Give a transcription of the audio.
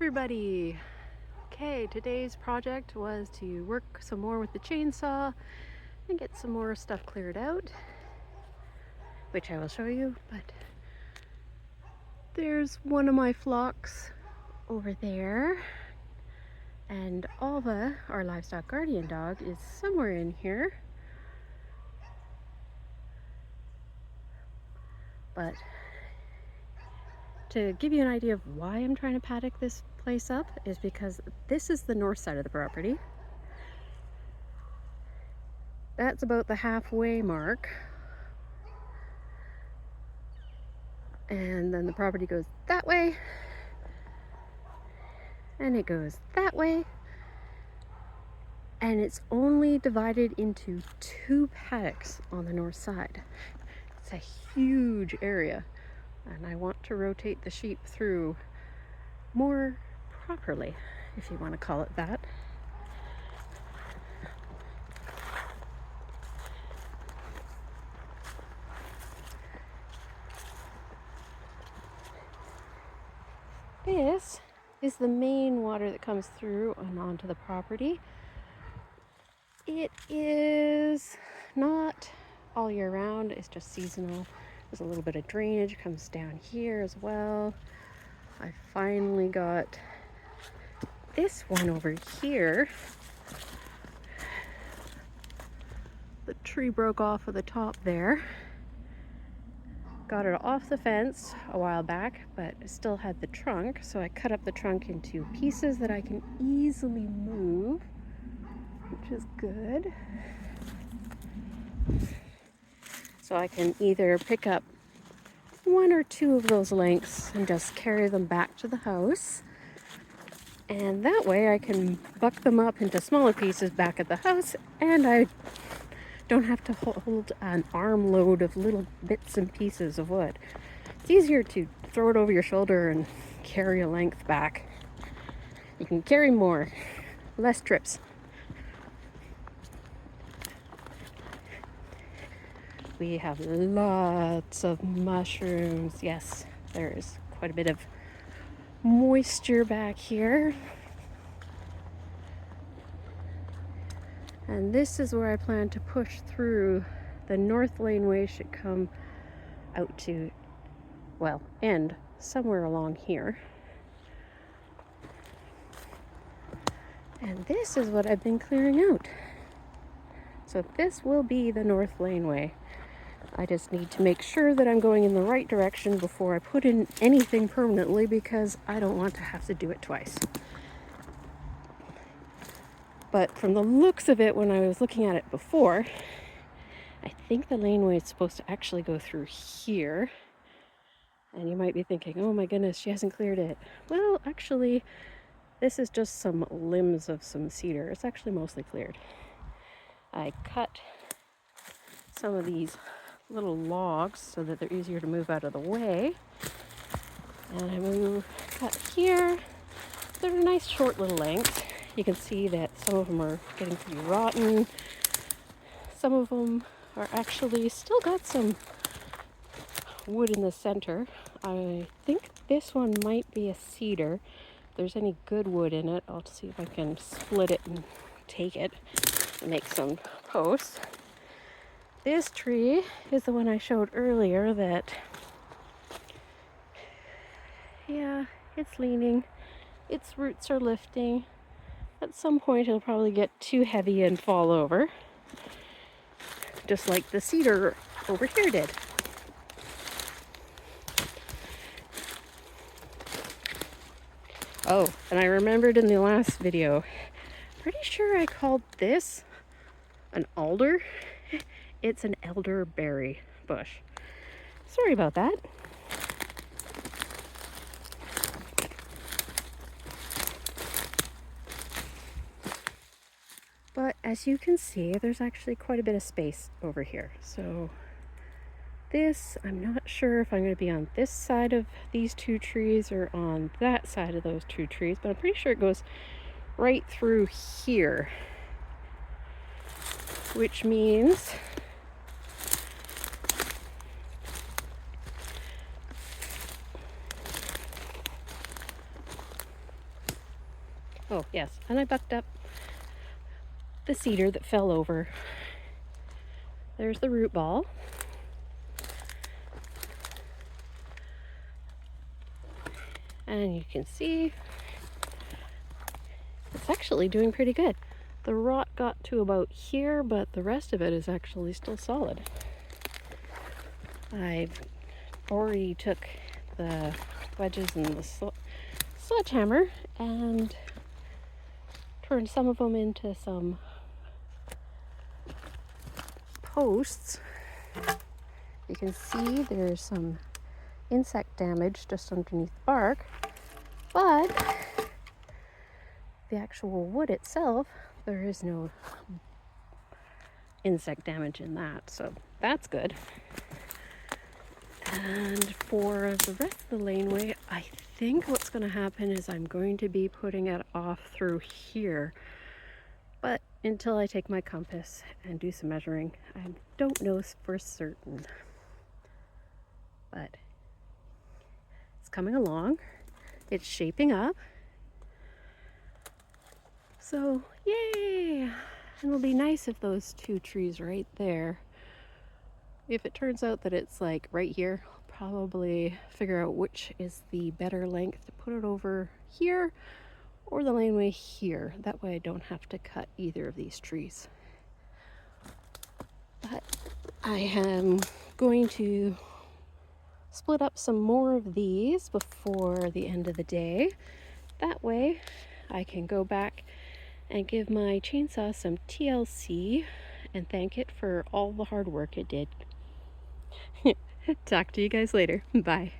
everybody. Okay, today's project was to work some more with the chainsaw and get some more stuff cleared out, which I will show you. But there's one of my flocks over there, and Alva, our livestock guardian dog, is somewhere in here. But to give you an idea of why I'm trying to paddock this place up is because this is the north side of the property. That's about the halfway mark. And then the property goes that way. And it goes that way. And it's only divided into 2 paddocks on the north side. It's a huge area. And I want to rotate the sheep through more properly, if you want to call it that. This is the main water that comes through and onto the property. It is not all year round, it's just seasonal. There's a little bit of drainage comes down here as well. I finally got this one over here. The tree broke off of the top there. Got it off the fence a while back, but it still had the trunk, so I cut up the trunk into pieces that I can easily move, which is good. So I can either pick up 1 or 2 of those lengths and just carry them back to the house. And that way I can buck them up into smaller pieces back at the house, and I don't have to hold an armload of little bits and pieces of wood. It's easier to throw it over your shoulder and carry a length back. You can carry more, less trips. We have lots of mushrooms. Yes, there is quite a bit of moisture back here. And this is where I plan to push through. The north laneway should come out to, well, end somewhere along here. And this is what I've been clearing out. So this will be the north laneway. I just need to make sure that I'm going in the right direction before I put in anything permanently, because I don't want to have to do it twice. But from the looks of it, when I was looking at it before, I think the laneway is supposed to actually go through here. And you might be thinking, oh my goodness, she hasn't cleared it. Well, actually, this is just some limbs of some cedar. It's actually mostly cleared. I cut some of these little logs so that they're easier to move out of the way. And I cut here. They're a nice short little length. You can see that some of them are getting pretty rotten. Some of them are actually still got some wood in the center. I think this one might be a cedar. If there's any good wood in it, I'll see if I can split it and take it and make some posts. This tree is the one I showed earlier that, yeah, it's leaning. Its roots are lifting. At some point it'll probably get too heavy and fall over, just like the cedar over here did. Oh, and I remembered in the last video, pretty sure I called this an alder. It's an elderberry bush. Sorry about that. But as you can see, there's actually quite a bit of space over here. So this, I'm not sure if I'm going to be on this side of these 2 trees or on that side of those 2 trees, but I'm pretty sure it goes right through here, which means Oh, yes, and I bucked up the cedar that fell over. There's the root ball. And you can see it's actually doing pretty good. The rot got to about here, but the rest of it is actually still solid. I've already took the wedges and the sledgehammer and turned some of them into some posts. You can see there's some insect damage just underneath the bark, but the actual wood itself, there is no insect damage in that, so that's good. And for the rest of the laneway, I think what's going to happen is I'm going to be putting it off through here, but until I take my compass and do some measuring, I don't know for certain. But it's coming along, it's shaping up, so yay! And it'll be nice if those two trees right there, if it turns out that it's like right here, I'll probably figure out which is the better length to put it over here or the laneway here. That way I don't have to cut either of these trees. But I am going to split up some more of these before the end of the day. That way I can go back and give my chainsaw some TLC and thank it for all the hard work it did. Talk to you guys later. Bye.